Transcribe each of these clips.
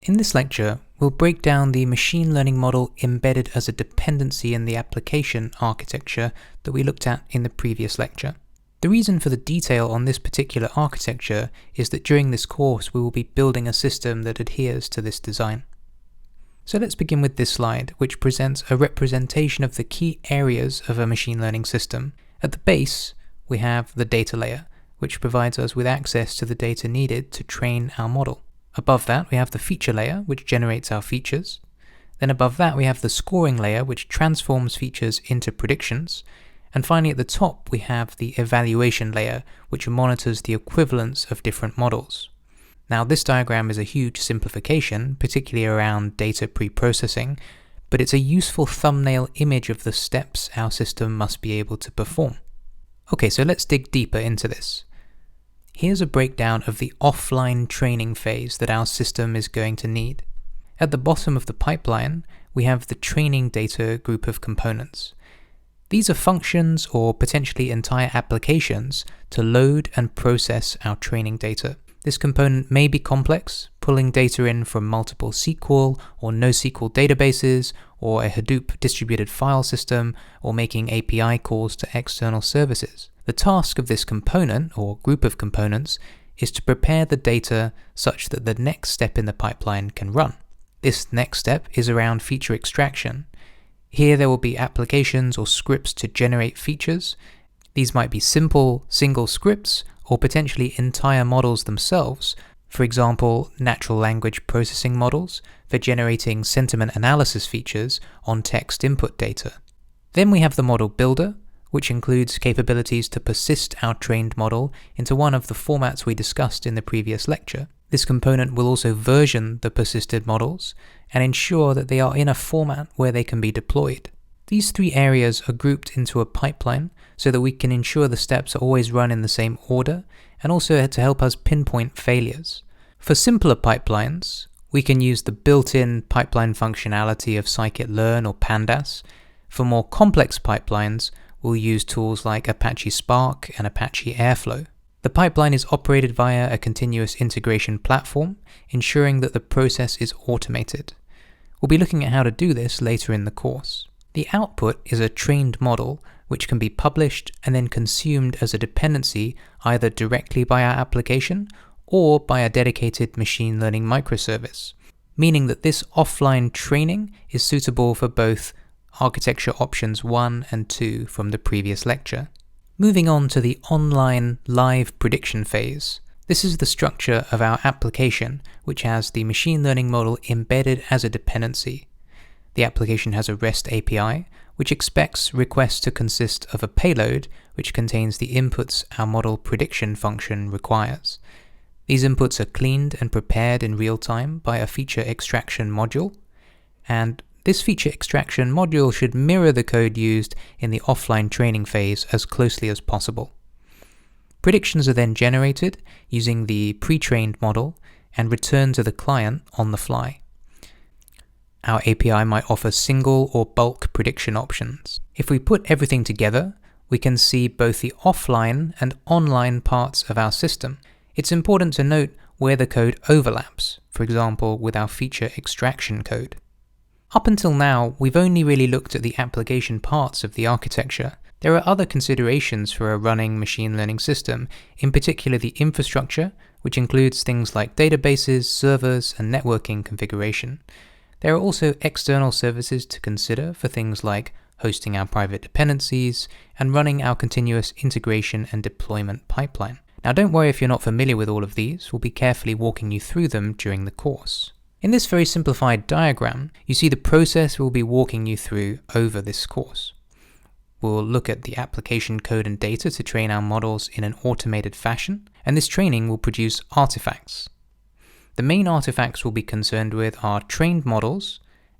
In this lecture, we'll break down the machine learning model embedded as a dependency in the application architecture that we looked at in the previous lecture. The reason for the detail on this particular architecture is that during this course we will be building a system that adheres to this design. So let's begin with this slide, which presents a representation of the key areas of a machine learning system. At the base, we have the data layer, which provides us with access to the data needed to train our model. Above that, we have the feature layer, which generates our features. Then above that, we have the scoring layer, which transforms features into predictions. And finally, at the top, we have the evaluation layer, which monitors the equivalence of different models. Now, this diagram is a huge simplification, particularly around data pre-processing, but it's a useful thumbnail image of the steps our system must be able to perform. Okay, so let's dig deeper into this. Here's a breakdown of the offline training phase that our system is going to need. At the bottom of the pipeline, we have the training data group of components. These are functions or potentially entire applications to load and process our training data. This component may be complex, pulling data in from multiple SQL or NoSQL databases, or a Hadoop distributed file system, or making API calls to external services. The task of this component, or group of components, is to prepare the data such that the next step in the pipeline can run. This next step is around feature extraction. Here there will be applications or scripts to generate features. These might be simple, single scripts, or potentially entire models themselves, for example, natural language processing models for generating sentiment analysis features on text input data. Then we have the model builder, which includes capabilities to persist our trained model into one of the formats we discussed in the previous lecture. This component will also version the persisted models and ensure that they are in a format where they can be deployed. These three areas are grouped into a pipeline so that we can ensure the steps are always run in the same order, and also to help us pinpoint failures. For simpler pipelines, we can use the built-in pipeline functionality of scikit-learn or pandas. For more complex pipelines, we'll use tools like Apache Spark and Apache Airflow. The pipeline is operated via a continuous integration platform, ensuring that the process is automated. We'll be looking at how to do this later in the course. The output is a trained model, which can be published and then consumed as a dependency either directly by our application or by a dedicated machine learning microservice, meaning that this offline training is suitable for both architecture options 1 and 2 from the previous lecture. Moving on to the online live prediction phase. This is the structure of our application, which has the machine learning model embedded as a dependency. The application has a REST API, which expects requests to consist of a payload which contains the inputs our model prediction function requires. These inputs are cleaned and prepared in real time by a feature extraction module, and this feature extraction module should mirror the code used in the offline training phase as closely as possible. Predictions are then generated using the pre-trained model and returned to the client on the fly. Our API might offer single or bulk prediction options. If we put everything together, we can see both the offline and online parts of our system. It's important to note where the code overlaps, for example with our feature extraction code. Up until now, we've only really looked at the application parts of the architecture. There are other considerations for a running machine learning system, in particular the infrastructure, which includes things like databases, servers, and networking configuration. There are also external services to consider for things like hosting our private dependencies and running our continuous integration and deployment pipeline. Now don't worry if you're not familiar with all of these, we'll be carefully walking you through them during the course. In this very simplified diagram, you see the process we'll be walking you through over this course. We'll look at the application code and data to train our models in an automated fashion, and this training will produce artifacts. The main artifacts we'll be concerned with are trained models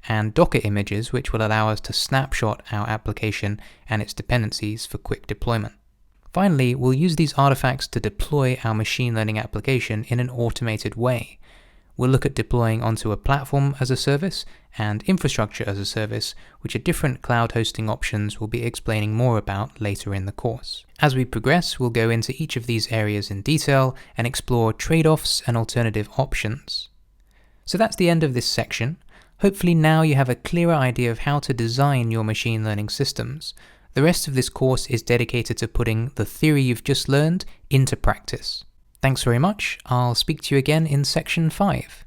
and Docker images, which will allow us to snapshot our application and its dependencies for quick deployment. Finally, we'll use these artifacts to deploy our machine learning application in an automated way. We'll look at deploying onto a platform as a service and infrastructure as a service, which are different cloud hosting options we'll be explaining more about later in the course. As we progress, we'll go into each of these areas in detail and explore trade-offs and alternative options. So that's the end of this section. Hopefully now you have a clearer idea of how to design your machine learning systems. The rest of this course is dedicated to putting the theory you've just learned into practice. Thanks very much. I'll speak to you again in section 5.